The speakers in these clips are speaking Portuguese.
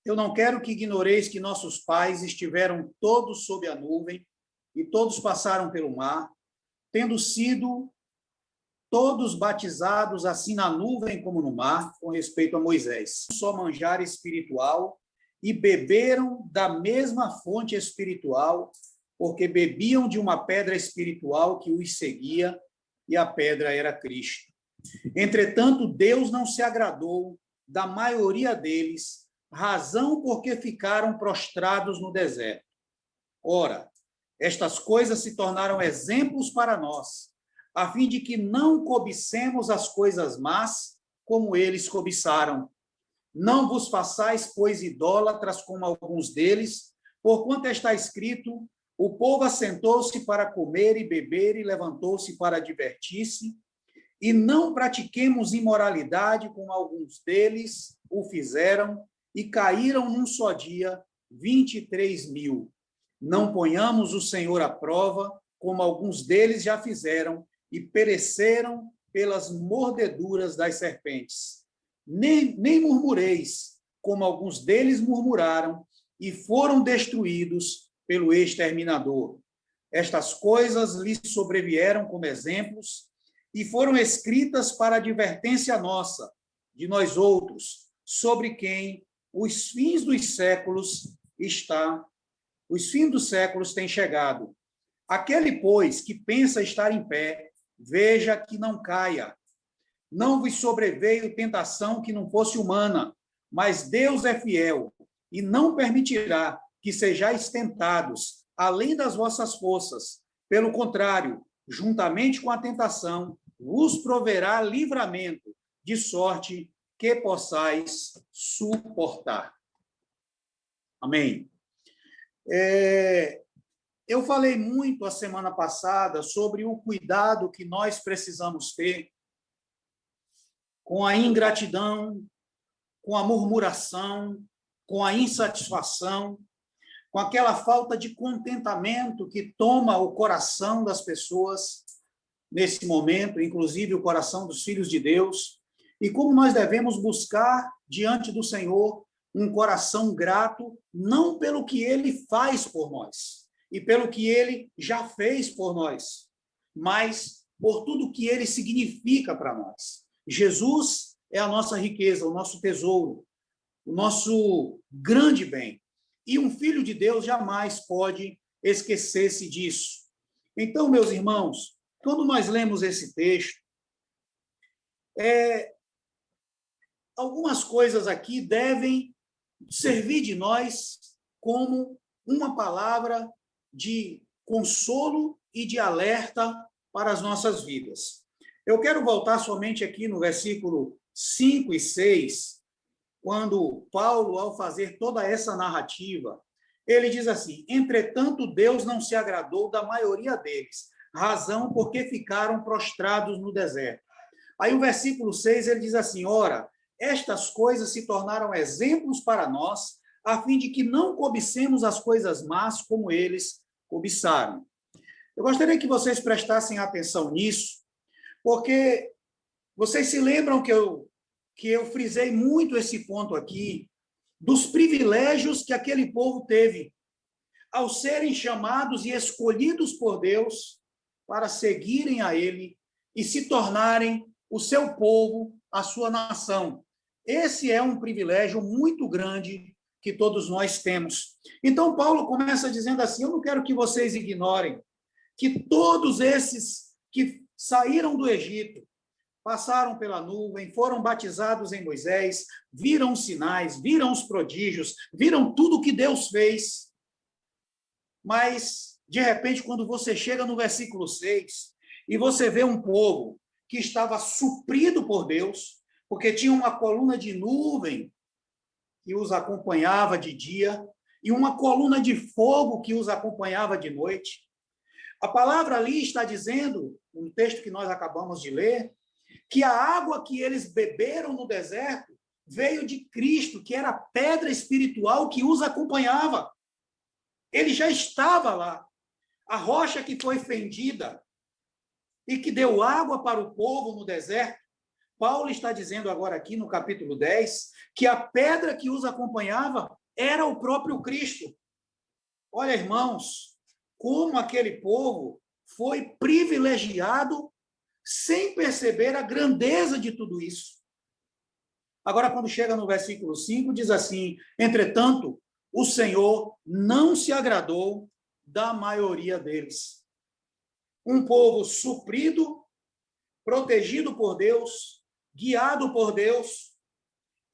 eu não quero que ignoreis que nossos pais estiveram todos sob a nuvem e todos passaram pelo mar, tendo sido todos batizados assim na nuvem como no mar, com respeito a Moisés. Só manjar espiritual e beberam da mesma fonte espiritual, porque bebiam de uma pedra espiritual que os seguia, e a pedra era Cristo. Entretanto, Deus não se agradou da maioria deles, razão porque ficaram prostrados no deserto. Ora, estas coisas se tornaram exemplos para nós, a fim de que não cobicemos as coisas más, como eles cobiçaram. Não vos façais, pois, idólatras como alguns deles, porquanto está escrito: o povo assentou-se para comer e beber e levantou-se para divertir-se, e não pratiquemos imoralidade como alguns deles o fizeram, e caíram num só dia 23.000. Não ponhamos o Senhor à prova, como alguns deles já fizeram, e pereceram pelas mordeduras das serpentes. Nem murmureis, como alguns deles murmuraram, e foram destruídos pelo exterminador. Estas coisas lhes sobrevieram como exemplos, e foram escritas para advertência nossa, de nós outros, sobre quem os fins dos séculos têm chegado. Aquele, pois, que pensa estar em pé, veja que não caia. Não vos sobreveio tentação que não fosse humana, mas Deus é fiel e não permitirá que sejais tentados além das vossas forças. Pelo contrário, juntamente com a tentação, vos proverá livramento, de sorte que possais suportar. Amém. Eu falei muito a semana passada sobre o cuidado que nós precisamos ter com a ingratidão, com a murmuração, com a insatisfação, com aquela falta de contentamento que toma o coração das pessoas nesse momento, inclusive o coração dos filhos de Deus, e como nós devemos buscar diante do Senhor um coração grato, não pelo que Ele faz por nós, e pelo que Ele já fez por nós, mas por tudo que Ele significa para nós. Jesus é a nossa riqueza, o nosso tesouro, o nosso grande bem. E um filho de Deus jamais pode esquecer-se disso. Então, meus irmãos, quando nós lemos esse texto, algumas coisas aqui devem servir de nós como uma palavra de consolo e de alerta para as nossas vidas. Eu quero voltar somente aqui no versículo 5 e 6, quando Paulo, ao fazer toda essa narrativa, ele diz assim: entretanto, Deus não se agradou da maioria deles, razão porque ficaram prostrados no deserto. Aí o versículo 6, ele diz assim: ora, estas coisas se tornaram exemplos para nós, a fim de que não cobicemos as coisas más como eles cobiçaram. Eu gostaria que vocês prestassem atenção nisso, porque vocês se lembram que eu frisei muito esse ponto aqui, dos privilégios que aquele povo teve ao serem chamados e escolhidos por Deus para seguirem a Ele e se tornarem o seu povo, a sua nação. Esse é um privilégio muito grande que todos nós temos. Então, Paulo começa dizendo assim: eu não quero que vocês ignorem que todos esses que saíram do Egito, passaram pela nuvem, foram batizados em Moisés, viram os sinais, viram os prodígios, viram tudo que Deus fez. Mas, de repente, quando você chega no versículo 6 e você vê um povo que estava suprido por Deus, porque tinha uma coluna de nuvem que os acompanhava de dia e uma coluna de fogo que os acompanhava de noite. A palavra ali está dizendo, no texto que nós acabamos de ler, que a água que eles beberam no deserto veio de Cristo, que era a pedra espiritual que os acompanhava. Ele já estava lá. A rocha que foi fendida e que deu água para o povo no deserto, Paulo está dizendo agora aqui no capítulo 10 que a pedra que os acompanhava era o próprio Cristo. Olha, irmãos, como aquele povo foi privilegiado sem perceber a grandeza de tudo isso. Agora, quando chega no versículo 5, diz assim: entretanto, o Senhor não se agradou da maioria deles. Um povo suprido, protegido por Deus, guiado por Deus.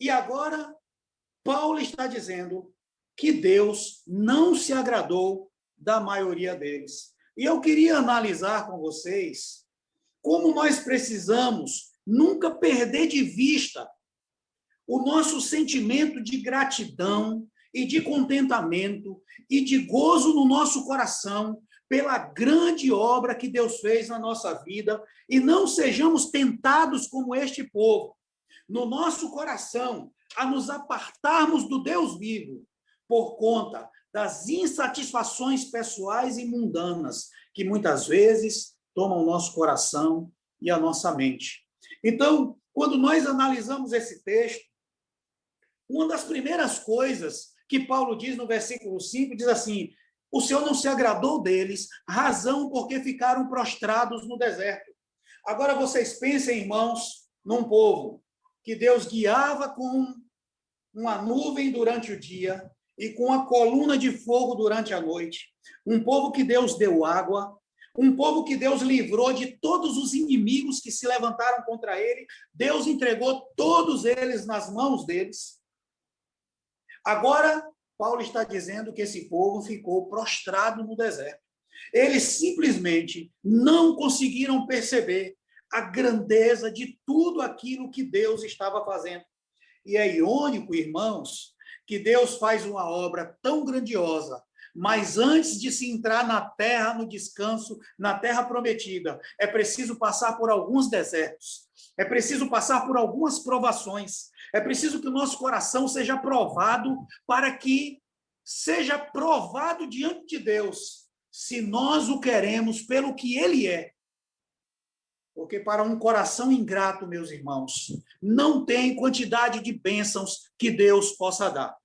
E agora, Paulo está dizendo que Deus não se agradou da maioria deles. E eu queria analisar com vocês como nós precisamos nunca perder de vista o nosso sentimento de gratidão e de contentamento e de gozo no nosso coração pela grande obra que Deus fez na nossa vida, e não sejamos tentados como este povo, no nosso coração, a nos apartarmos do Deus vivo por conta das insatisfações pessoais e mundanas que muitas vezes tomam o nosso coração e a nossa mente. Então, quando nós analisamos esse texto, uma das primeiras coisas que Paulo diz no versículo 5, diz assim: o Senhor não se agradou deles, razão porque ficaram prostrados no deserto. Agora vocês pensem, irmãos, num povo que Deus guiava com uma nuvem durante o dia e com uma coluna de fogo durante a noite. Um povo que Deus deu água, um povo que Deus livrou de todos os inimigos que se levantaram contra ele. Deus entregou todos eles nas mãos deles. Agora, Paulo está dizendo que esse povo ficou prostrado no deserto. Eles simplesmente não conseguiram perceber a grandeza de tudo aquilo que Deus estava fazendo. E é irônico, irmãos, que Deus faz uma obra tão grandiosa, mas antes de se entrar na terra, no descanso, na terra prometida, é preciso passar por alguns desertos, é preciso passar por algumas provações, é preciso que o nosso coração seja provado para que seja provado diante de Deus, se nós o queremos pelo que ele é. Porque para um coração ingrato, meus irmãos, não tem quantidade de bênçãos que Deus possa dar.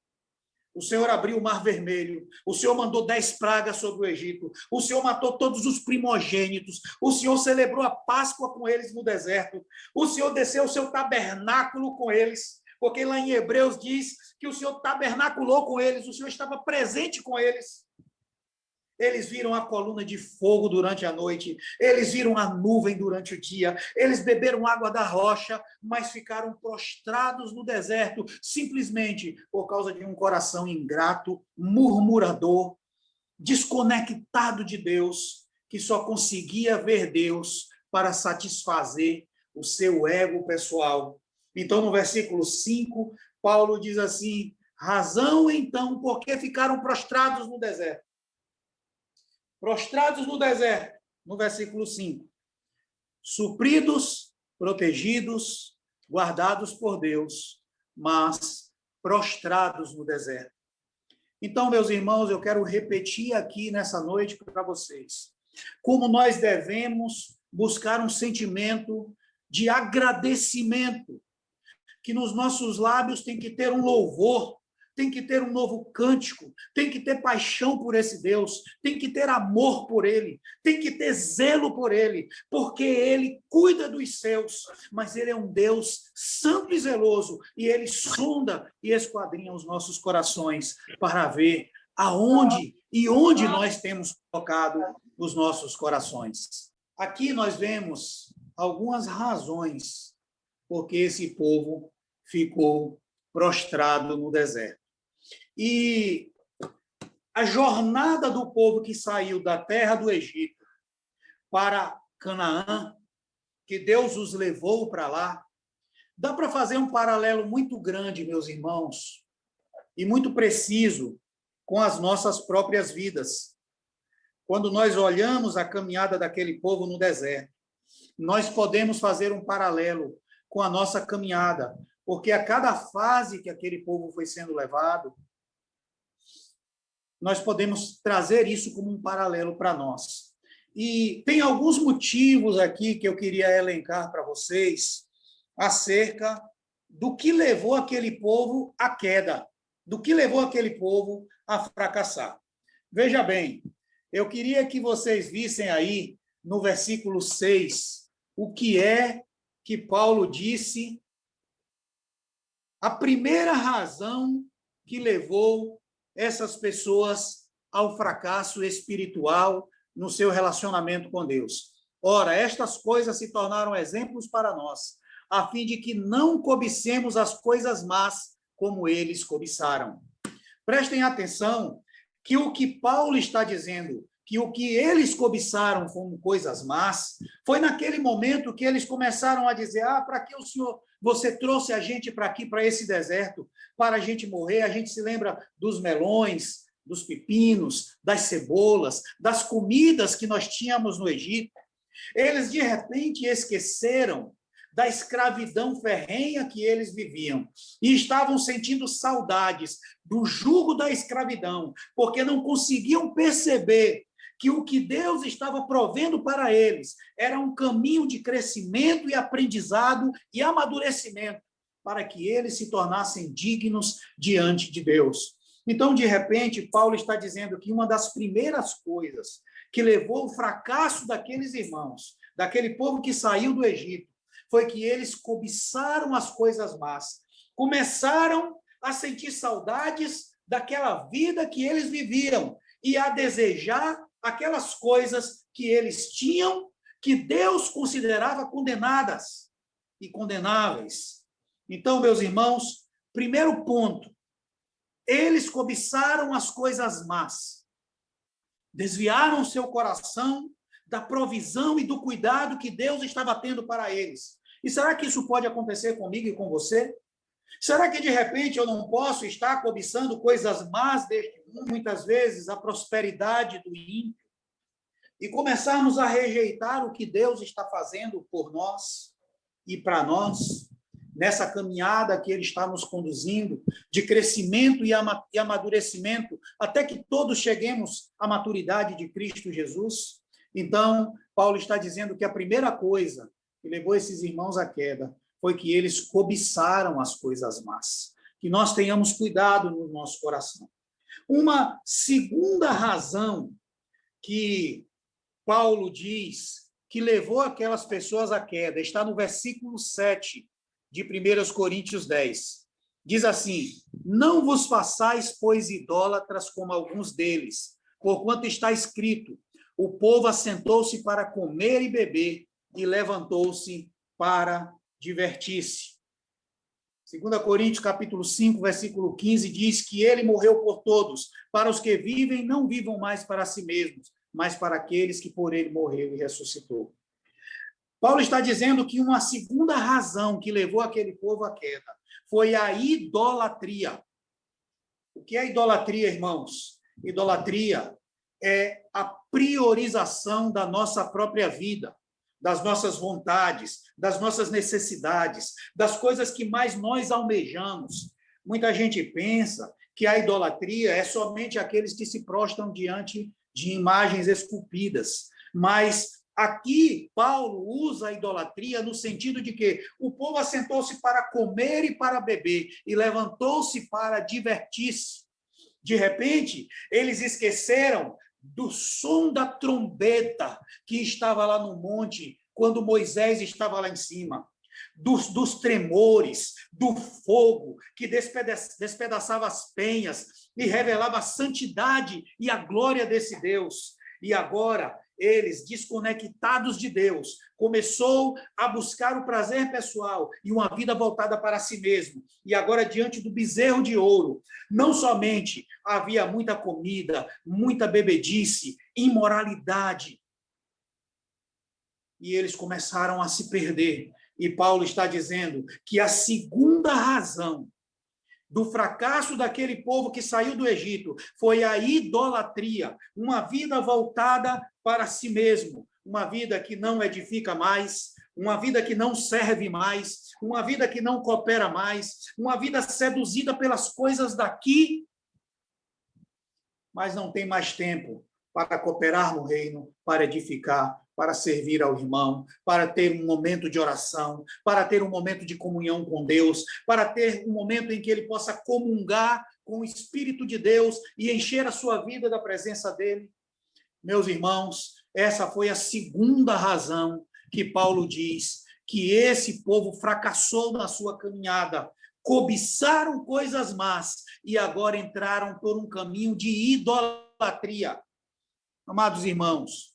O Senhor abriu o Mar Vermelho, o Senhor mandou 10 pragas sobre o Egito, o Senhor matou todos os primogênitos, o Senhor celebrou a Páscoa com eles no deserto, o Senhor desceu o seu tabernáculo com eles, porque lá em Hebreus diz que o Senhor tabernaculou com eles, o Senhor estava presente com eles. Eles viram a coluna de fogo durante a noite, eles viram a nuvem durante o dia, eles beberam água da rocha, mas ficaram prostrados no deserto, simplesmente por causa de um coração ingrato, murmurador, desconectado de Deus, que só conseguia ver Deus para satisfazer o seu ego pessoal. Então, no versículo 5, Paulo diz assim: razão então porque ficaram prostrados no deserto. Prostrados no deserto, no versículo 5. Supridos, protegidos, guardados por Deus, mas prostrados no deserto. Então, meus irmãos, eu quero repetir aqui nessa noite para vocês como nós devemos buscar um sentimento de agradecimento, que nos nossos lábios tem que ter um louvor, tem que ter um novo cântico, tem que ter paixão por esse Deus, tem que ter amor por ele, tem que ter zelo por ele, porque ele cuida dos seus, mas ele é um Deus santo e zeloso, e ele sonda e esquadrinha os nossos corações para ver aonde e onde nós temos colocado os nossos corações. Aqui nós vemos algumas razões porque esse povo ficou prostrado no deserto. E a jornada do povo que saiu da terra do Egito para Canaã, que Deus os levou para lá, dá para fazer um paralelo muito grande, meus irmãos, e muito preciso com as nossas próprias vidas. Quando nós olhamos a caminhada daquele povo no deserto, nós podemos fazer um paralelo com a nossa caminhada, porque a cada fase que aquele povo foi sendo levado, nós podemos trazer isso como um paralelo para nós. E tem alguns motivos aqui que eu queria elencar para vocês, acerca do que levou aquele povo à queda, do que levou aquele povo a fracassar. Veja bem, eu queria que vocês vissem aí no versículo 6 o que é que Paulo disse, a primeira razão que levou essas pessoas ao fracasso espiritual no seu relacionamento com Deus. Ora, estas coisas se tornaram exemplos para nós, a fim de que não cobicemos as coisas más como eles cobiçaram. Prestem atenção que o que Paulo está dizendo, que o que eles cobiçaram como coisas más, foi naquele momento que eles começaram a dizer, para que o Senhor, você trouxe a gente para aqui, para esse deserto, para a gente morrer? A gente se lembra dos melões, dos pepinos, das cebolas, das comidas que nós tínhamos no Egito. Eles, de repente, esqueceram da escravidão ferrenha que eles viviam e estavam sentindo saudades do jugo da escravidão, porque não conseguiam perceber que o que Deus estava provendo para eles era um caminho de crescimento e aprendizado e amadurecimento para que eles se tornassem dignos diante de Deus. Então, de repente, Paulo está dizendo que uma das primeiras coisas que levou ao fracasso daqueles irmãos, daquele povo que saiu do Egito, foi que eles cobiçaram as coisas más, começaram a sentir saudades daquela vida que eles viviam e a desejar aquelas coisas que eles tinham, que Deus considerava condenadas e condenáveis. Então, meus irmãos, primeiro ponto, eles cobiçaram as coisas más, desviaram seu coração da provisão e do cuidado que Deus estava tendo para eles. E será que isso pode acontecer comigo e com você? Será que, de repente, eu não posso estar cobiçando coisas más deste mundo, muitas vezes a prosperidade do ímpio, e começarmos a rejeitar o que Deus está fazendo por nós e para nós, nessa caminhada que Ele está nos conduzindo, de crescimento e amadurecimento, até que todos cheguemos à maturidade de Cristo Jesus? Então, Paulo está dizendo que a primeira coisa que levou esses irmãos à queda foi que eles cobiçaram as coisas más. Que nós tenhamos cuidado no nosso coração. Uma segunda razão que Paulo diz que levou aquelas pessoas à queda está no versículo 7 de 1 Coríntios 10. Diz assim: não vos façais, pois, idólatras como alguns deles, porquanto está escrito, o povo assentou-se para comer e beber, e levantou-se para divertir-se. 2 Coríntios, capítulo 5, versículo 15, diz que ele morreu por todos, para os que vivem, não vivam mais para si mesmos, mas para aqueles que por ele morreu e ressuscitou. Paulo está dizendo que uma segunda razão que levou aquele povo à queda foi a idolatria. O que é idolatria, irmãos? Idolatria é a priorização da nossa própria vida, das nossas vontades, das nossas necessidades, das coisas que mais nós almejamos. Muita gente pensa que a idolatria é somente aqueles que se prostram diante de imagens esculpidas, mas aqui Paulo usa a idolatria no sentido de que o povo assentou-se para comer e para beber e levantou-se para divertir-se. De repente, eles esqueceram do som da trombeta que estava lá no monte, quando Moisés estava lá em cima, dos tremores, do fogo que despedaçava as penhas e revelava a santidade e a glória desse Deus. E agora, eles, desconectados de Deus, começou a buscar o prazer pessoal e uma vida voltada para si mesmo. E agora, diante do bezerro de ouro, não somente havia muita comida, muita bebedice, imoralidade, e eles começaram a se perder. E Paulo está dizendo que a segunda razão do fracasso daquele povo que saiu do Egito foi a idolatria, uma vida voltada para si mesmo, uma vida que não edifica mais, uma vida que não serve mais, uma vida que não coopera mais, uma vida seduzida pelas coisas daqui, mas não tem mais tempo para cooperar no reino, para edificar para servir ao irmão, para ter um momento de oração, para ter um momento de comunhão com Deus, para ter um momento em que ele possa comungar com o Espírito de Deus e encher a sua vida da presença dele. Meus irmãos, essa foi a segunda razão que Paulo diz que esse povo fracassou na sua caminhada. Cobiçaram coisas más e agora entraram por um caminho de idolatria. Amados irmãos,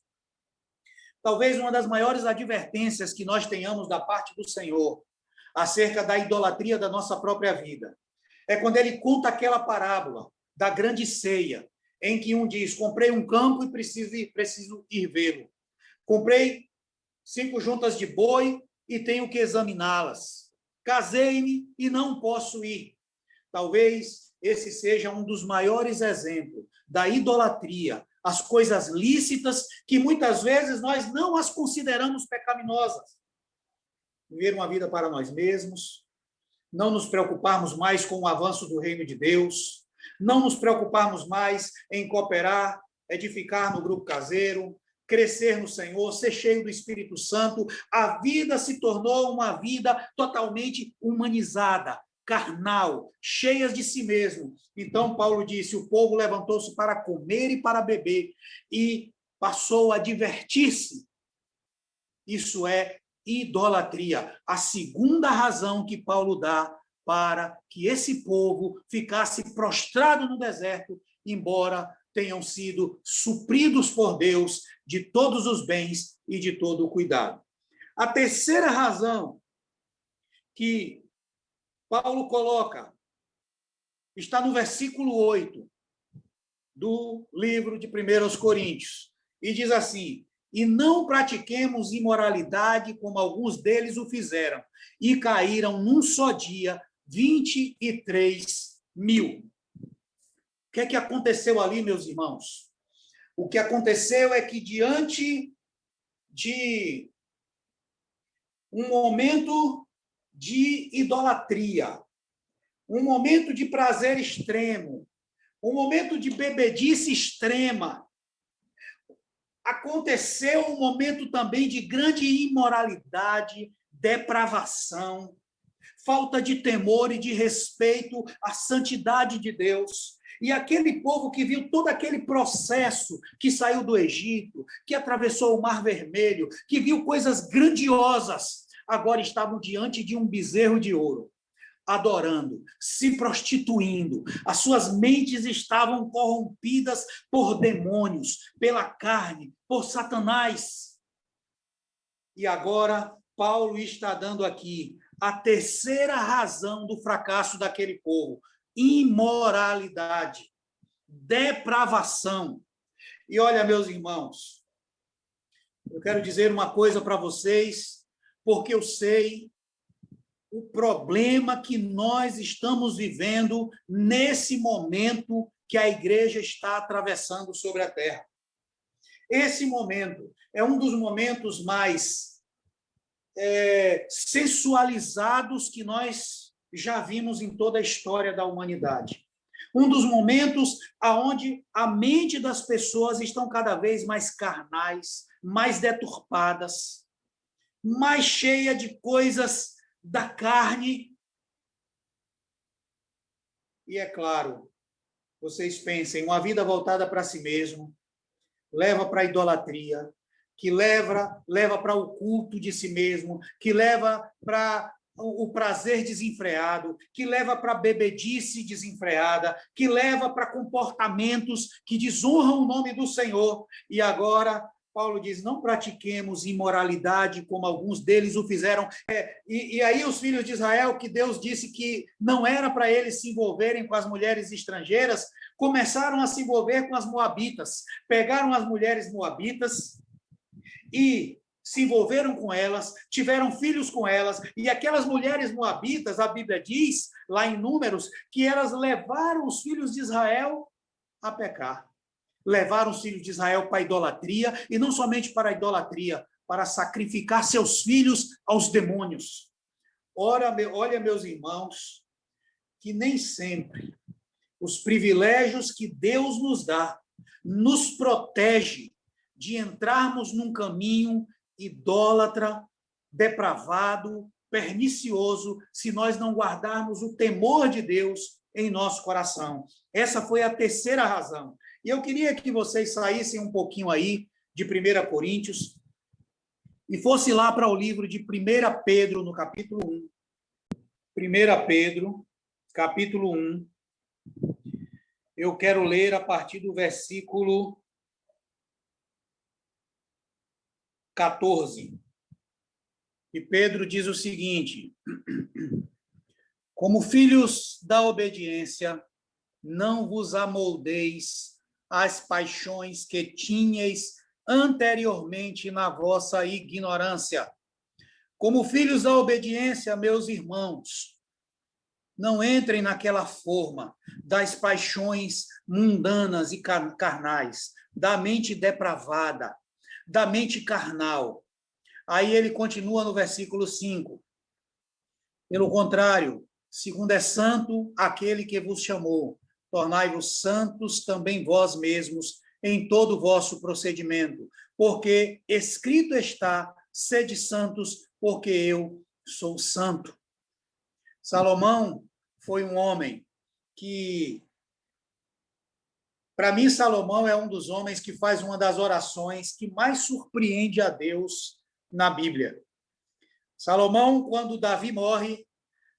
talvez uma das maiores advertências que nós tenhamos da parte do Senhor acerca da idolatria da nossa própria vida é quando ele conta aquela parábola da grande ceia, em que um diz: comprei um campo e preciso ir vê-lo. Comprei 5 juntas de boi e tenho que examiná-las. Casei-me e não posso ir. Talvez esse seja um dos maiores exemplos da idolatria, as coisas lícitas que muitas vezes nós não as consideramos pecaminosas. Viver uma vida para nós mesmos, não nos preocuparmos mais com o avanço do reino de Deus, não nos preocuparmos mais em cooperar, edificar no grupo caseiro, crescer no Senhor, ser cheio do Espírito Santo. A vida se tornou uma vida totalmente humanizada, carnal, cheias de si mesmo. Então, Paulo disse: o povo levantou-se para comer e para beber e passou a divertir-se. Isso é idolatria. A segunda razão que Paulo dá para que esse povo ficasse prostrado no deserto, embora tenham sido supridos por Deus de todos os bens e de todo o cuidado. A terceira razão que Paulo coloca está no versículo 8 do livro de 1 Coríntios, e diz assim: e não pratiquemos imoralidade como alguns deles o fizeram, e caíram num só dia 23 mil. O que é que aconteceu ali, meus irmãos? O que aconteceu é que, diante de um momento de idolatria, um momento de prazer extremo, um momento de bebedice extrema, aconteceu um momento também de grande imoralidade, depravação, falta de temor e de respeito à santidade de Deus. E aquele povo que viu todo aquele processo, que saiu do Egito, que atravessou o Mar Vermelho, que viu coisas grandiosas, agora estavam diante de um bezerro de ouro, adorando, se prostituindo. As suas mentes estavam corrompidas por demônios, pela carne, por Satanás. E agora Paulo está dando aqui a terceira razão do fracasso daquele povo: imoralidade, depravação. E olha, meus irmãos, eu quero dizer uma coisa para vocês, porque eu sei o problema que nós estamos vivendo nesse momento que a igreja está atravessando sobre a terra. Esse momento é um dos momentos mais sensualizados que nós já vimos em toda a história da humanidade. Um dos momentos onde a mente das pessoas estão cada vez mais carnais, mais deturpadas, mais cheia de coisas da carne. E é claro, vocês pensem, uma vida voltada para si mesmo leva para a idolatria, que leva para o culto de si mesmo, que leva para o prazer desenfreado, que leva para a bebedice desenfreada, que leva para comportamentos que desonram o nome do Senhor. E agora Paulo diz: não pratiquemos imoralidade como alguns deles o fizeram. E aí os filhos de Israel, que Deus disse que não era para eles se envolverem com as mulheres estrangeiras, começaram a se envolver com as moabitas. Pegaram as mulheres moabitas e se envolveram com elas, tiveram filhos com elas, e aquelas mulheres moabitas, a Bíblia diz, lá em Números, que elas levaram os filhos de Israel a pecar. Levaram os filhos de Israel para a idolatria, e não somente para a idolatria, para sacrificar seus filhos aos demônios. Olha, meus irmãos, que nem sempre os privilégios que Deus nos dá nos protege de entrarmos num caminho idólatra, depravado, pernicioso, se nós não guardarmos o temor de Deus em nosso coração. Essa foi a terceira razão. E eu queria que vocês saíssem um pouquinho aí de 1 Coríntios e fosse lá para o livro de 1 Pedro, no capítulo 1. 1 Pedro, capítulo 1. Eu quero ler a partir do versículo 14. E Pedro diz o seguinte: como filhos da obediência, não vos amoldeis às paixões que tinhais anteriormente na vossa ignorância. Como filhos da obediência, meus irmãos, não entrem naquela forma das paixões mundanas e carnais, da mente depravada, da mente carnal. Aí ele continua no versículo 5. Pelo contrário, segundo é santo aquele que vos chamou, tornai-vos santos também vós mesmos em todo o vosso procedimento, porque escrito está, sede santos, porque eu sou santo. Salomão foi um homem que, para mim, Salomão é um dos homens que faz uma das orações que mais surpreende a Deus na Bíblia. Salomão, quando Davi morre,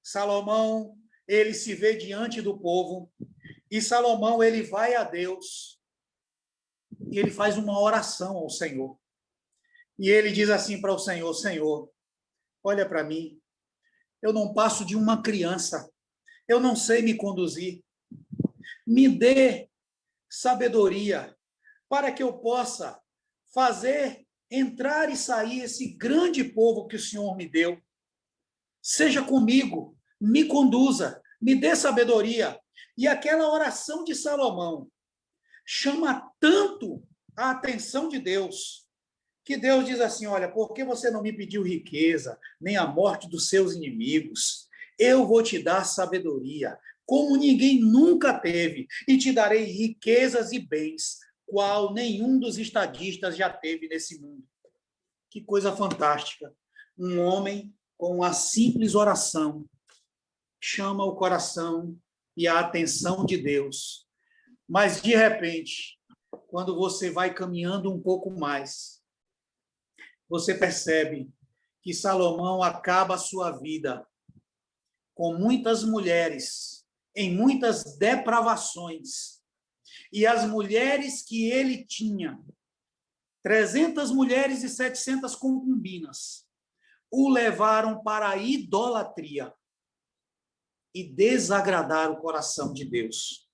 Salomão, ele se vê diante do povo, e Salomão, ele vai a Deus, e ele faz uma oração ao Senhor. E ele diz assim para o Senhor: Senhor, olha para mim, eu não passo de uma criança, eu não sei me conduzir, me dê sabedoria para que eu possa fazer entrar e sair esse grande povo que o Senhor me deu. Seja comigo, me conduza, me dê sabedoria. E aquela oração de Salomão chama tanto a atenção de Deus, que Deus diz assim: olha, por que você não me pediu riqueza, nem a morte dos seus inimigos? Eu vou te dar sabedoria, como ninguém nunca teve, e te darei riquezas e bens, qual nenhum dos estadistas já teve nesse mundo. Que coisa fantástica. Um homem com uma simples oração chama o coração e a atenção de Deus. Mas, de repente, quando você vai caminhando um pouco mais, você percebe que Salomão acaba a sua vida com muitas mulheres, em muitas depravações. E as mulheres que ele tinha, 300 mulheres e 700 concubinas, o levaram para a idolatria e desagradar o coração de Deus.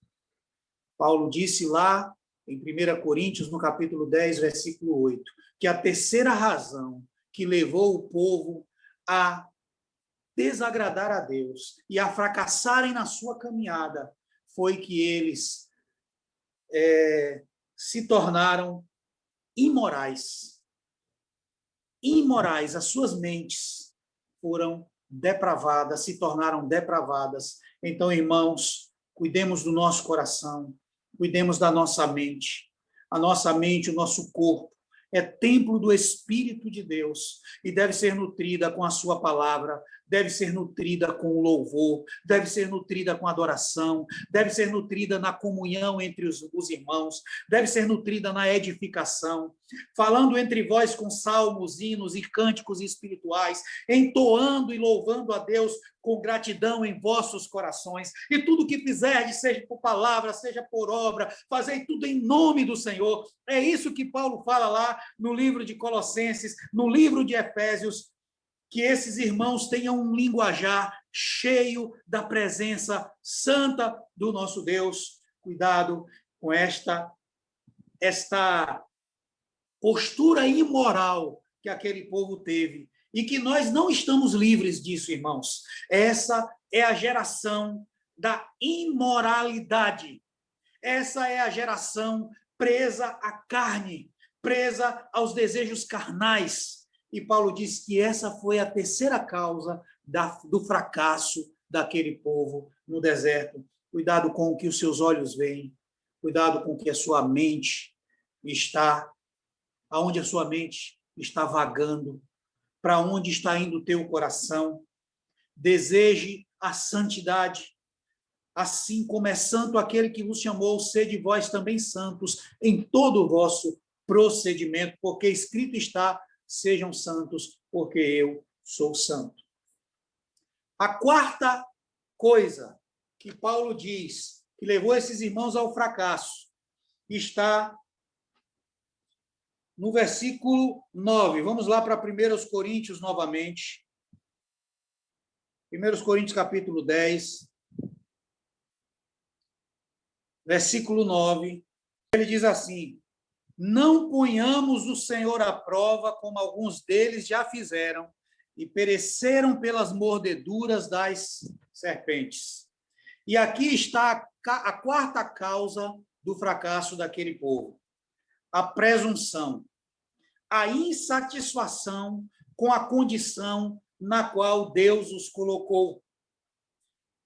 Paulo disse lá em 1 Coríntios, no capítulo 10, versículo 8, que a terceira razão que levou o povo a desagradar a Deus e a fracassarem na sua caminhada foi que eles se tornaram imorais. Imorais, as suas mentes foram depravadas, se tornaram depravadas. Então, irmãos, cuidemos do nosso coração, cuidemos da nossa mente. A nossa mente, o nosso corpo, é templo do Espírito de Deus e deve ser nutrida com a sua palavra, deve ser nutrida com o louvor, deve ser nutrida com adoração, deve ser nutrida na comunhão entre os irmãos, deve ser nutrida na edificação, falando entre vós com salmos, hinos e cânticos espirituais, entoando e louvando a Deus com gratidão em vossos corações, e tudo que fizerdes, seja por palavra, seja por obra, fazei tudo em nome do Senhor. É isso que Paulo fala lá no livro de Colossenses, no livro de Efésios, que esses irmãos tenham um linguajar cheio da presença santa do nosso Deus. Cuidado com esta postura imoral que aquele povo teve, e que nós não estamos livres disso, irmãos. Essa é a geração da imoralidade. Essa é a geração presa à carne, presa aos desejos carnais. E Paulo diz que essa foi a terceira causa do fracasso daquele povo no deserto. Cuidado com o que os seus olhos veem, cuidado com o que a sua mente está aonde a sua mente está vagando, para onde está indo o teu coração. Deseje a santidade, assim como é santo aquele que vos chamou, sede vós também santos em todo o vosso procedimento, porque escrito está, sejam santos, porque eu sou santo. A quarta coisa que Paulo diz, que levou esses irmãos ao fracasso, está no versículo 9. Vamos lá para 1 Coríntios novamente. 1 Coríntios capítulo 10, versículo 9. Ele diz assim: não ponhamos o Senhor à prova, como alguns deles já fizeram, e pereceram pelas mordeduras das serpentes. E aqui está a quarta causa do fracasso daquele povo: a presunção, a insatisfação com a condição na qual Deus os colocou.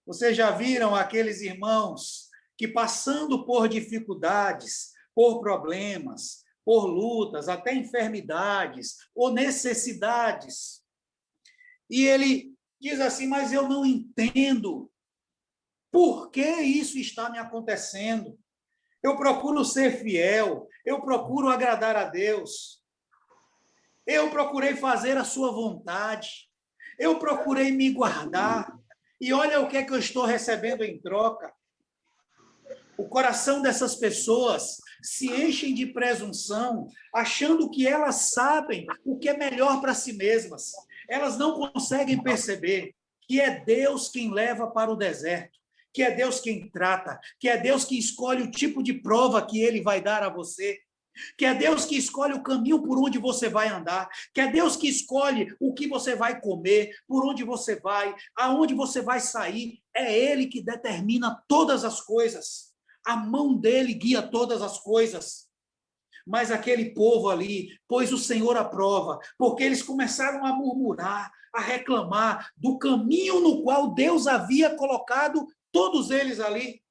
Vocês já viram aqueles irmãos que, passando por dificuldades, por problemas, por lutas, até enfermidades ou necessidades, e ele diz assim: mas eu não entendo por que isso está me acontecendo. Eu procuro ser fiel, eu procuro agradar a Deus, eu procurei fazer a sua vontade, eu procurei me guardar, e olha o que é que eu estou recebendo em troca. O coração dessas pessoas se enchem de presunção, achando que elas sabem o que é melhor para si mesmas. Elas não conseguem perceber que é Deus quem leva para o deserto, que é Deus quem trata, que é Deus que escolhe o tipo de prova que Ele vai dar a você, que é Deus que escolhe o caminho por onde você vai andar, que é Deus que escolhe o que você vai comer, por onde você vai, aonde você vai sair. É Ele que determina todas as coisas. A mão dele guia todas as coisas. Mas aquele povo ali pôs o Senhor à prova, porque eles começaram a murmurar, a reclamar do caminho no qual Deus havia colocado todos eles ali.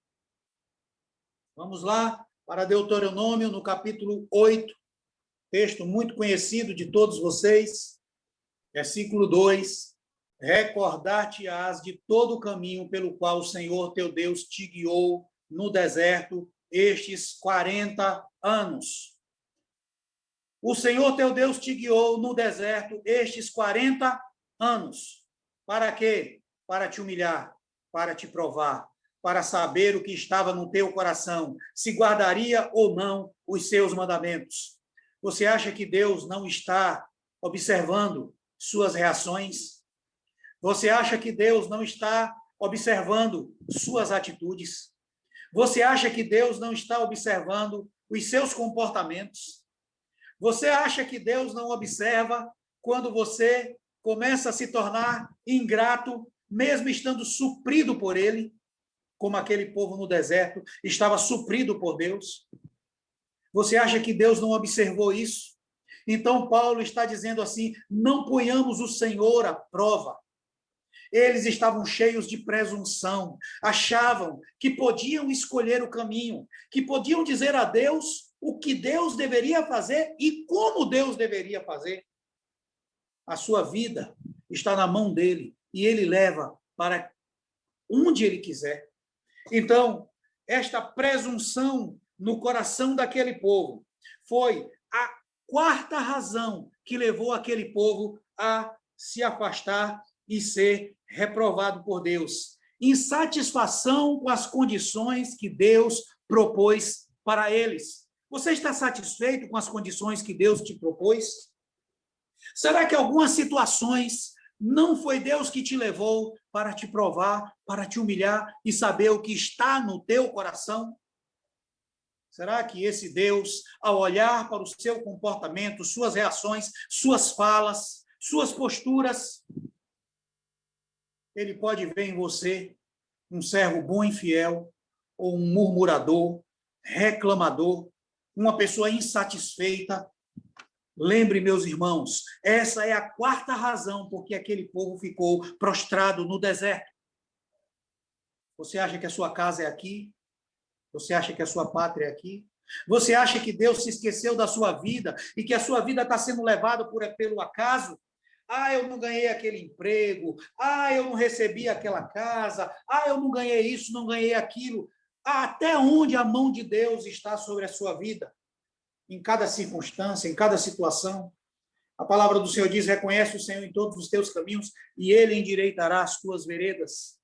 Vamos lá para Deuteronômio, no capítulo 8, texto muito conhecido de todos vocês, versículo 2. Recordar-te-ás de todo o caminho pelo qual o Senhor teu Deus te guiou no deserto estes 40 anos. O Senhor teu Deus te guiou no deserto estes 40 anos. Para quê? Para te humilhar, para te provar, para saber o que estava no teu coração, se guardaria ou não os seus mandamentos. Você acha que Deus não está observando suas reações? Você acha que Deus não está observando suas atitudes? Você acha que Deus não está observando os seus comportamentos? Você acha que Deus não observa quando você começa a se tornar ingrato, mesmo estando suprido por Ele, como aquele povo no deserto estava suprido por Deus? Você acha que Deus não observou isso? Então Paulo está dizendo assim: não ponhamos o Senhor à prova. Eles estavam cheios de presunção, achavam que podiam escolher o caminho, que podiam dizer a Deus o que Deus deveria fazer e como Deus deveria fazer. A sua vida está na mão dele e ele leva para onde ele quiser. Então, esta presunção no coração daquele povo foi a quarta razão que levou aquele povo a se afastar e ser reprovado por Deus. Insatisfação com as condições que Deus propôs para eles. Você está satisfeito com as condições que Deus te propôs? Será que algumas situações não foi Deus que te levou para te provar, para te humilhar e saber o que está no teu coração? Será que esse Deus, ao olhar para o seu comportamento, suas reações, suas falas, suas posturas, ele pode ver em você um servo bom e fiel, ou um murmurador, reclamador, uma pessoa insatisfeita? Lembre, meus irmãos, essa é a quarta razão por que aquele povo ficou prostrado no deserto. Você acha que a sua casa é aqui? Você acha que a sua pátria é aqui? Você acha que Deus se esqueceu da sua vida e que a sua vida está sendo levada pelo acaso? Ah, eu não ganhei aquele emprego. Ah, eu não recebi aquela casa. Ah, eu não ganhei isso, não ganhei aquilo. Até onde a mão de Deus está sobre a sua vida? Em cada circunstância, em cada situação. A palavra do Senhor diz: reconhece o Senhor em todos os teus caminhos e Ele endireitará as tuas veredas.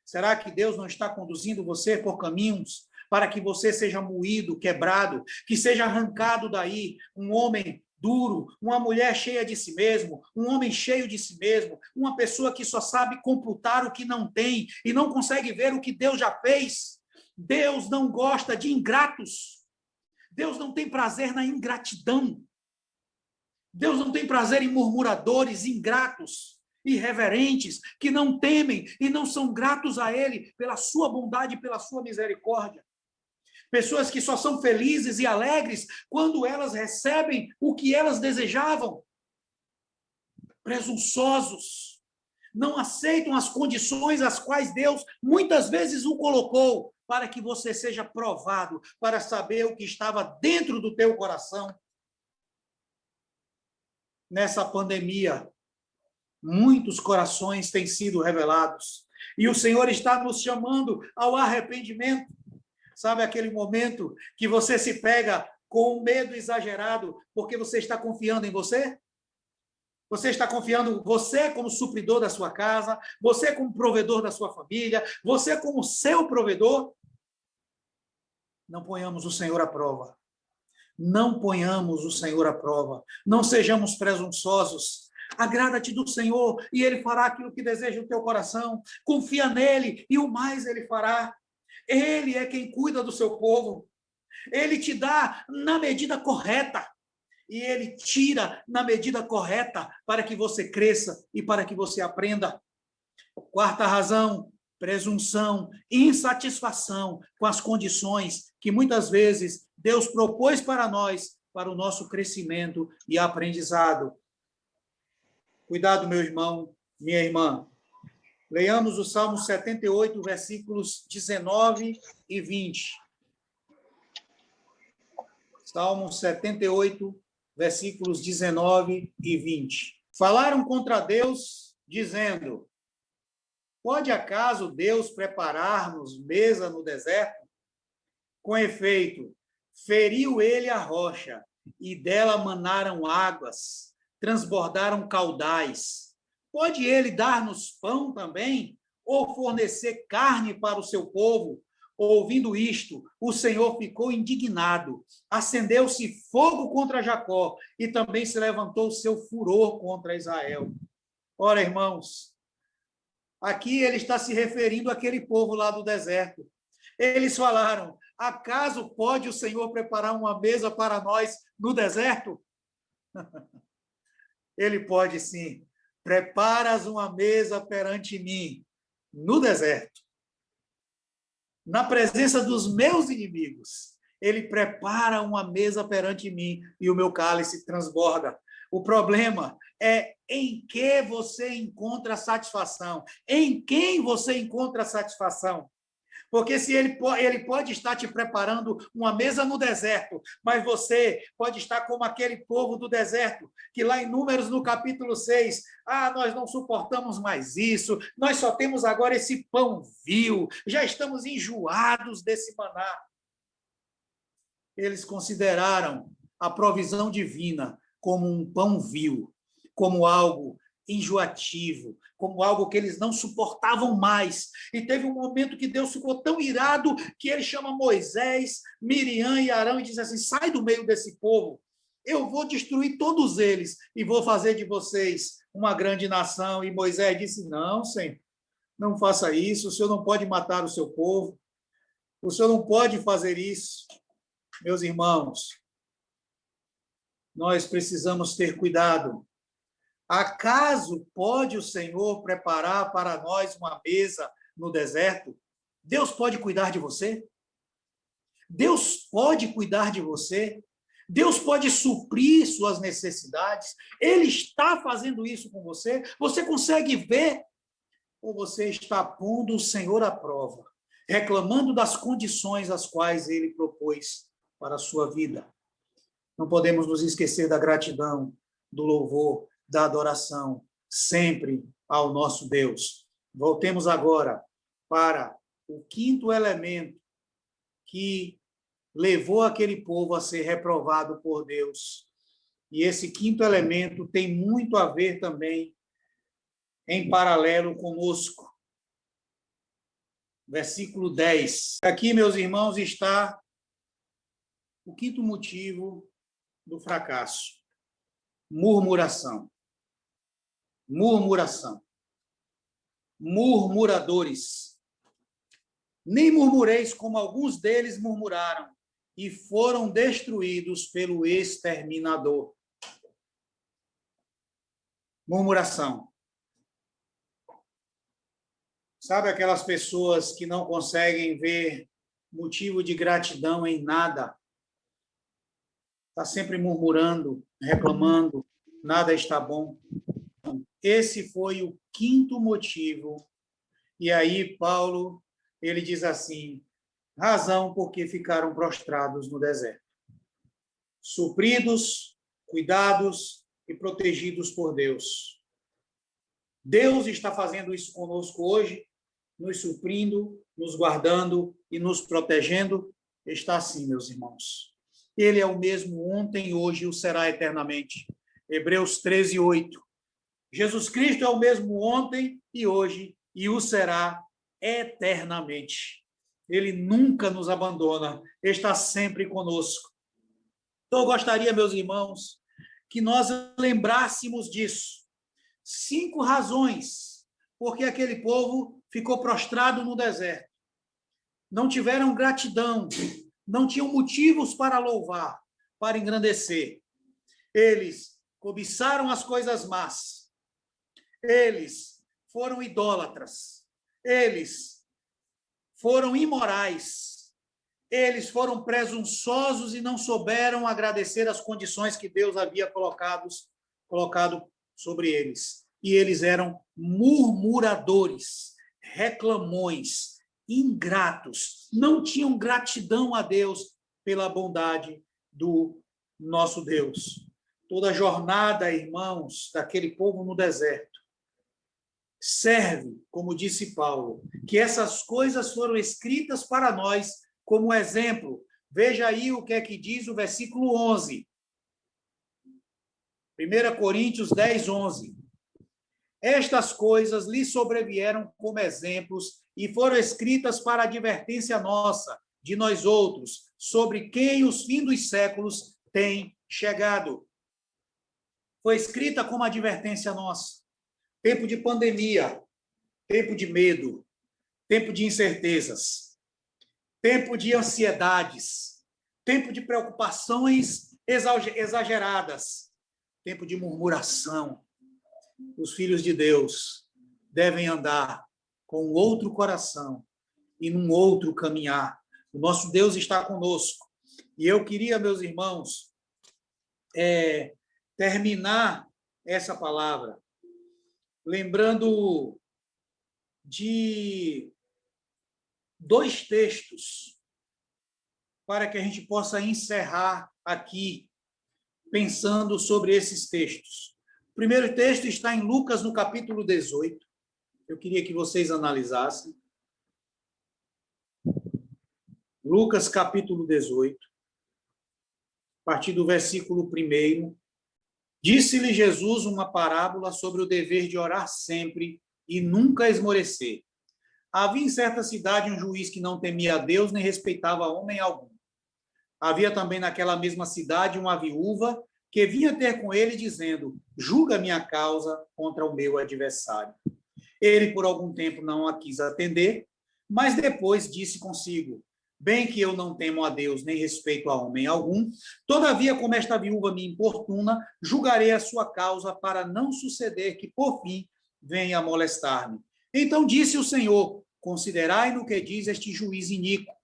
Será que Deus não está conduzindo você por caminhos para que você seja moído, quebrado, que seja arrancado daí um homem duro, uma mulher cheia de si mesmo, um homem cheio de si mesmo, uma pessoa que só sabe computar o que não tem e não consegue ver o que Deus já fez? Deus não gosta de ingratos. Deus não tem prazer na ingratidão. Deus não tem prazer em murmuradores, ingratos, irreverentes, que não temem e não são gratos a Ele pela sua bondade e pela sua misericórdia. Pessoas que só são felizes e alegres quando elas recebem o que elas desejavam. Presunçosos. Não aceitam as condições às quais Deus muitas vezes o colocou para que você seja provado, para saber o que estava dentro do teu coração. Nessa pandemia, muitos corações têm sido revelados. E o Senhor está nos chamando ao arrependimento. Sabe aquele momento que você se pega com um medo exagerado porque você está confiando em você? Você está confiando você como supridor da sua casa, você como provedor da sua família, você como seu provedor? Não ponhamos o Senhor à prova. Não ponhamos o Senhor à prova. Não sejamos presunçosos. Agrada-te do Senhor e Ele fará aquilo que deseja o teu coração. Confia nele e o mais Ele fará. Ele é quem cuida do seu povo. Ele te dá na medida correta. E Ele tira na medida correta para que você cresça e para que você aprenda. Quarta razão, presunção, insatisfação com as condições que muitas vezes Deus propôs para nós, para o nosso crescimento e aprendizado. Cuidado, meu irmão, minha irmã. Leiamos o Salmo 78, versículos 19 e 20. Salmo 78, versículos 19 e 20. Falaram contra Deus, dizendo: pode acaso Deus preparar-nos mesa no deserto? Com efeito, feriu ele a rocha, e dela manaram águas, transbordaram caudais. Pode ele dar-nos pão também, ou fornecer carne para o seu povo? Ouvindo isto, o Senhor ficou indignado, acendeu-se fogo contra Jacó, e também se levantou o seu furor contra Israel. Ora, irmãos, aqui ele está se referindo àquele povo lá do deserto. Eles falaram: acaso pode o Senhor preparar uma mesa para nós no deserto? Ele pode sim. Preparas uma mesa perante mim no deserto, na presença dos meus inimigos. Ele prepara uma mesa perante mim e o meu cálice transborda. O problema é em que você encontra satisfação. Em quem você encontra satisfação. Porque se ele pode estar te preparando uma mesa no deserto, mas você pode estar como aquele povo do deserto, que lá em Números, no capítulo 6, nós não suportamos mais isso, nós só temos agora esse pão vil, já estamos enjoados desse maná. Eles consideraram a provisão divina como um pão vil, como algo enjoativo, como algo que eles não suportavam mais. E teve um momento que Deus ficou tão irado que ele chama Moisés, Miriam e Arão e diz assim: sai do meio desse povo, eu vou destruir todos eles e vou fazer de vocês uma grande nação. E Moisés disse: não, Senhor, não faça isso, o Senhor não pode matar o seu povo, o Senhor não pode fazer isso. Meus irmãos, nós precisamos ter cuidado. Acaso pode o Senhor preparar para nós uma mesa no deserto? Deus pode cuidar de você? Deus pode cuidar de você? Deus pode suprir suas necessidades? Ele está fazendo isso com você? Você consegue ver? Ou você está pondo o Senhor à prova, reclamando das condições às quais ele propôs? para a sua vida. Não podemos nos esquecer da gratidão, do louvor, da adoração, sempre ao nosso Deus. Voltemos agora para o quinto elemento que levou aquele povo a ser reprovado por Deus. E esse quinto elemento tem muito a ver também em paralelo conosco. Versículo 10. Aqui, meus irmãos, está o quinto motivo do fracasso. Murmuração. Murmuração. Murmuradores. Nem murmureis como alguns deles murmuraram e foram destruídos pelo exterminador. Murmuração. Sabe aquelas pessoas que não conseguem ver motivo de gratidão em nada? Está sempre murmurando, reclamando, nada está bom. Esse foi o quinto motivo. E aí Paulo, ele diz assim, razão porque ficaram prostrados no deserto. Supridos, cuidados e protegidos por Deus. Deus está fazendo isso conosco hoje, nos suprindo, nos guardando e nos protegendo. Está assim, meus irmãos. Ele é o mesmo ontem, hoje e o será eternamente. Hebreus 13, 8. Jesus Cristo é o mesmo ontem e hoje e o será eternamente. Ele nunca nos abandona, está sempre conosco. Então, eu gostaria, meus irmãos, que nós lembrássemos disso. 5 razões porque aquele povo ficou prostrado no deserto. Não tiveram gratidão, não tinham motivos para louvar, para engrandecer. Eles cobiçaram as coisas más. Eles foram idólatras. Eles foram imorais. Eles foram presunçosos e não souberam agradecer as condições que Deus havia colocado sobre eles. E eles eram murmuradores, reclamões, ingratos. Não tinham gratidão a Deus pela bondade do nosso Deus. Toda a jornada, irmãos, daquele povo no deserto serve, como disse Paulo, que essas coisas foram escritas para nós como exemplo. Veja aí o que é que diz o versículo 11. 1 Coríntios 10, 11. Estas coisas lhe sobrevieram como exemplos e foram escritas para advertência nossa, de nós outros, sobre quem os fins dos séculos têm chegado. Foi escrita como advertência nossa. Tempo de pandemia, tempo de medo, tempo de incertezas, tempo de ansiedades, tempo de preocupações exageradas, tempo de murmuração. Os filhos de Deus devem andar com outro coração e num outro caminhar. O nosso Deus está conosco. E eu queria, meus irmãos, terminar essa palavra lembrando de 2 textos para que a gente possa encerrar aqui pensando sobre esses textos. O primeiro texto está em Lucas, no capítulo 18. Eu queria que vocês analisassem. Lucas, capítulo 18, a partir do versículo 1. Disse-lhe Jesus uma parábola sobre o dever de orar sempre e nunca esmorecer. Havia em certa cidade um juiz que não temia a Deus nem respeitava homem algum. Havia também naquela mesma cidade uma viúva que vinha ter com ele dizendo, julga minha causa contra o meu adversário. Ele por algum tempo não a quis atender, mas depois disse consigo, bem que eu não temo a Deus nem respeito a homem algum, todavia como esta viúva me importuna, julgarei a sua causa para não suceder que por fim venha a molestar-me. Então disse o Senhor, considerai no que diz este juiz iníquo.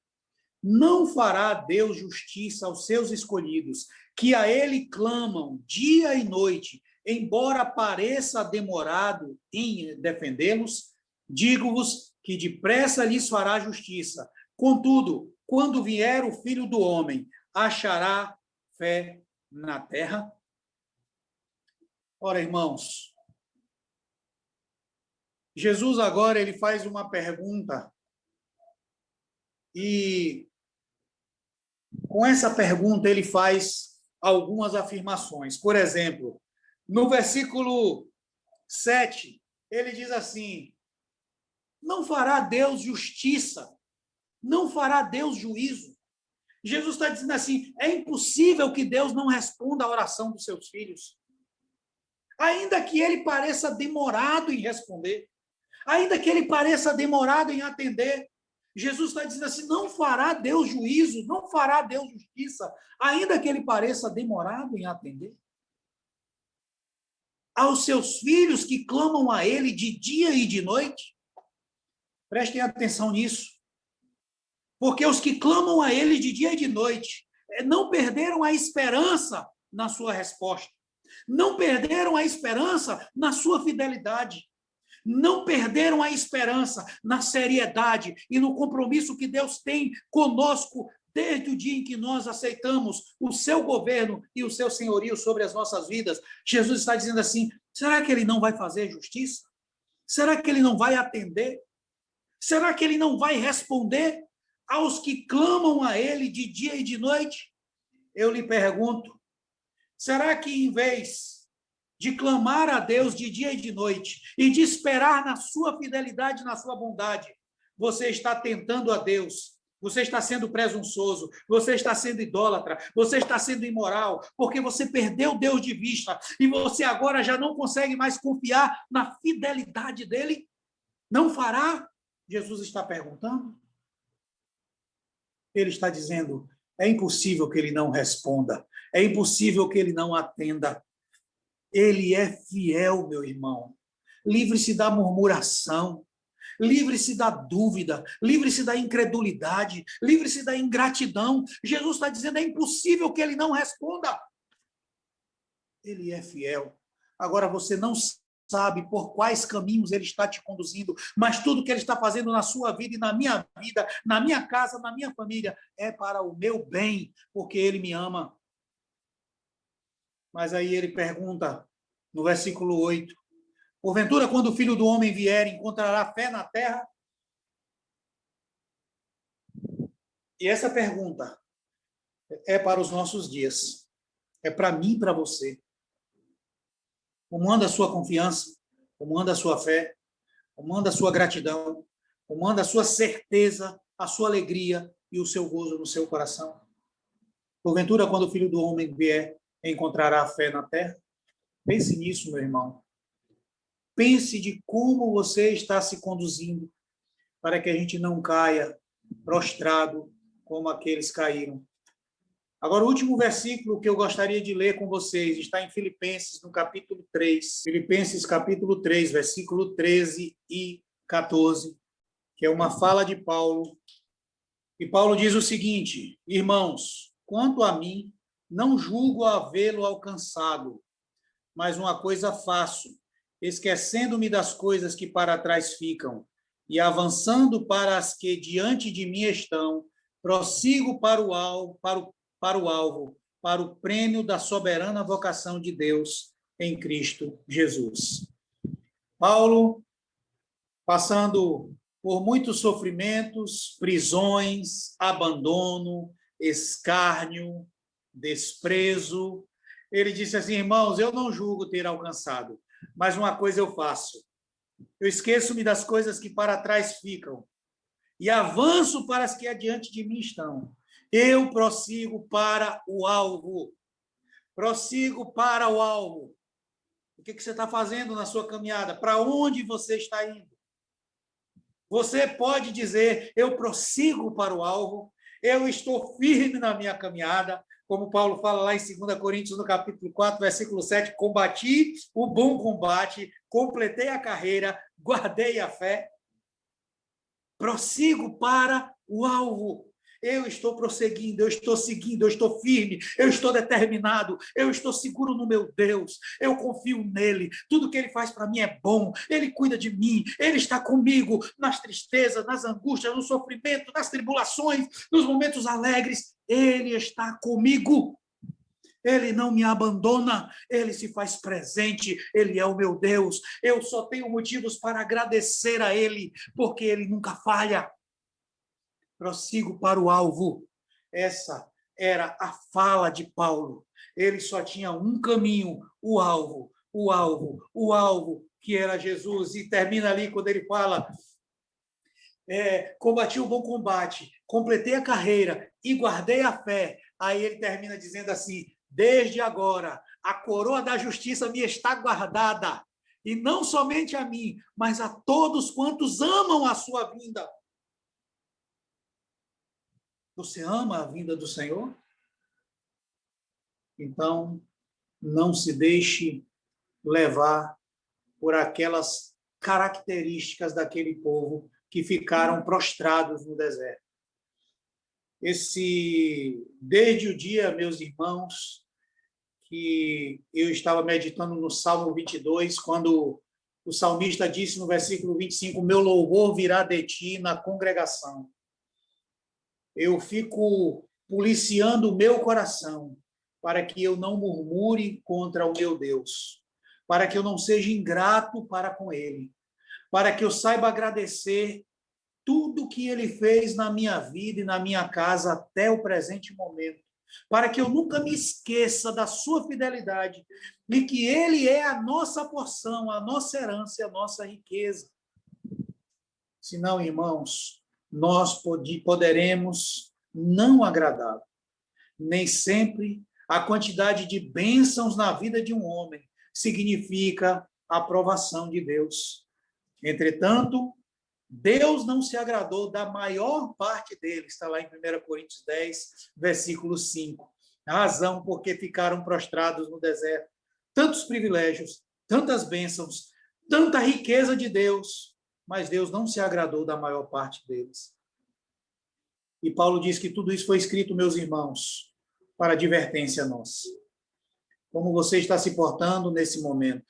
Não fará Deus justiça aos seus escolhidos, que a ele clamam dia e noite, embora pareça demorado em defendê-los? Digo-vos que depressa lhes fará justiça. Contudo, quando vier o Filho do Homem, achará fé na terra? Ora, irmãos, Jesus agora ele faz uma pergunta e com essa pergunta ele faz algumas afirmações. Por exemplo, no versículo 7, ele diz assim: não fará Deus justiça, não fará Deus juízo. Jesus está dizendo assim, é impossível que Deus não responda à oração dos seus filhos. Ainda que ele pareça demorado em responder, ainda que ele pareça demorado em atender, Jesus está dizendo assim, não fará Deus juízo, não fará Deus justiça, ainda que ele pareça demorado em atender. Aos seus filhos que clamam a ele de dia e de noite, prestem atenção nisso, porque os que clamam a ele de dia e de noite não perderam a esperança na sua resposta, não perderam a esperança na sua fidelidade, não perderam a esperança na seriedade e no compromisso que Deus tem conosco desde o dia em que nós aceitamos o seu governo e o seu senhorio sobre as nossas vidas. Jesus está dizendo assim, será que ele não vai fazer justiça? Será que ele não vai atender? Será que ele não vai responder aos que clamam a ele de dia e de noite? Eu lhe pergunto, será que em vez de clamar a Deus de dia e de noite e de esperar na sua fidelidade, na sua bondade, você está tentando a Deus, você está sendo presunçoso, você está sendo idólatra, você está sendo imoral, porque você perdeu Deus de vista e você agora já não consegue mais confiar na fidelidade dele? Não fará? Jesus está perguntando. Ele está dizendo, é impossível que ele não responda, é impossível que ele não atenda. Ele é fiel, meu irmão. Livre-se da murmuração, livre-se da dúvida, livre-se da incredulidade, livre-se da ingratidão. Jesus está dizendo, é impossível que ele não responda. Ele é fiel. Agora você não sabe por quais caminhos ele está te conduzindo, mas tudo que ele está fazendo na sua vida e na vida, na minha casa, na minha família, é para o meu bem, porque ele me ama. Mas aí ele pergunta, no versículo 8, porventura, quando o Filho do Homem vier, encontrará fé na terra? E essa pergunta é para os nossos dias. É para mim e para você. Como anda a sua confiança? Como anda a sua fé? Como anda a sua gratidão? Como anda a sua certeza, a sua alegria e o seu gozo no seu coração? Porventura, quando o Filho do Homem vier, encontrará fé na terra? Pense nisso, meu irmão. Pense de como você está se conduzindo para que a gente não caia prostrado como aqueles caíram. Agora, o último versículo que eu gostaria de ler com vocês está em Filipenses, no capítulo 3. Filipenses, capítulo 3, versículo 13 e 14, que é uma fala de Paulo. E Paulo diz o seguinte, irmãos, quanto a mim, não julgo havê-lo alcançado, mas uma coisa faço, esquecendo-me das coisas que para trás ficam e avançando para as que diante de mim estão, prossigo para o alvo, para o prêmio da soberana vocação de Deus em Cristo Jesus. Paulo, passando por muitos sofrimentos, prisões, abandono, escárnio, desprezo, ele disse assim, irmãos, eu não julgo ter alcançado, mas uma coisa eu faço. Eu esqueço-me das coisas que para trás ficam e avanço para as que adiante de mim estão. Eu prossigo para o alvo. Prossigo para o alvo. O que você está fazendo na sua caminhada? Para onde você está indo? Você pode dizer, eu prossigo para o alvo, eu estou firme na minha caminhada, como Paulo fala lá em 2 Coríntios, no capítulo 4, versículo 7, combati o bom combate, completei a carreira, guardei a fé, prossigo para o alvo. Eu estou prosseguindo, eu estou seguindo, eu estou firme, eu estou determinado, eu estou seguro no meu Deus, eu confio nele, tudo que ele faz para mim é bom, ele cuida de mim, ele está comigo nas tristezas, nas angústias, no sofrimento, nas tribulações, nos momentos alegres, ele está comigo. Ele não me abandona, ele se faz presente, ele é o meu Deus. Eu só tenho motivos para agradecer a ele, porque ele nunca falha. Prossigo para o alvo. Essa era a fala de Paulo. Ele só tinha um caminho, o alvo, o alvo, o alvo, que era Jesus. E termina ali quando ele fala: combati o bom combate, completei a carreira e guardei a fé. Aí ele termina dizendo assim: desde agora, a coroa da justiça me está guardada, e não somente a mim, mas a todos quantos amam a sua vinda. Você ama a vinda do Senhor? Então, não se deixe levar por aquelas características daquele povo que ficaram prostrados no deserto. Desde o dia, meus irmãos, que eu estava meditando no Salmo 22, quando o salmista disse no versículo 25: meu louvor virá de ti na congregação. Eu fico policiando o meu coração para que eu não murmure contra o meu Deus, para que eu não seja ingrato para com ele, para que eu saiba agradecer tudo que ele fez na minha vida e na minha casa até o presente momento, para que eu nunca me esqueça da sua fidelidade e que ele é a nossa porção, a nossa herança e a nossa riqueza. Senão, irmãos, nós poderemos não agradá-lo. Nem sempre a quantidade de bênçãos na vida de um homem significa a aprovação de Deus. Entretanto, Deus não se agradou da maior parte deles, está lá em 1 Coríntios 10, versículo 5. A razão porque ficaram prostrados no deserto. Tantos privilégios, tantas bênçãos, tanta riqueza de Deus, mas Deus não se agradou da maior parte deles. E Paulo diz que tudo isso foi escrito, meus irmãos, para advertência nossa. Como você está se portando nesse momento?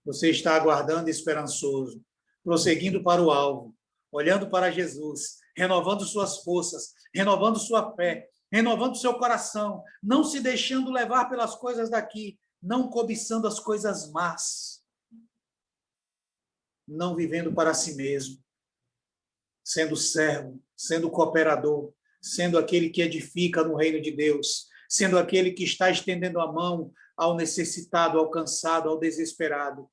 Você está aguardando esperançoso, prosseguindo para o alvo, olhando para Jesus, renovando suas forças, renovando sua fé, renovando seu coração, não se deixando levar pelas coisas daqui, não cobiçando as coisas más, não vivendo para si mesmo, sendo servo, sendo cooperador, sendo aquele que edifica no reino de Deus, sendo aquele que está estendendo a mão ao necessitado, ao cansado, ao desesperado.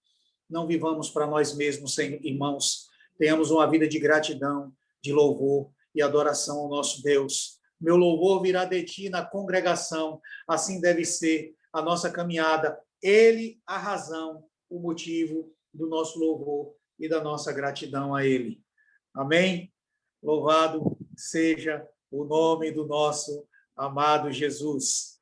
Não vivamos para nós mesmos, irmãos. Tenhamos uma vida de gratidão, de louvor e adoração ao nosso Deus. Meu louvor virá de ti na congregação. Assim deve ser a nossa caminhada. Ele, a razão, o motivo do nosso louvor e da nossa gratidão a ele. Amém? Louvado seja o nome do nosso amado Jesus.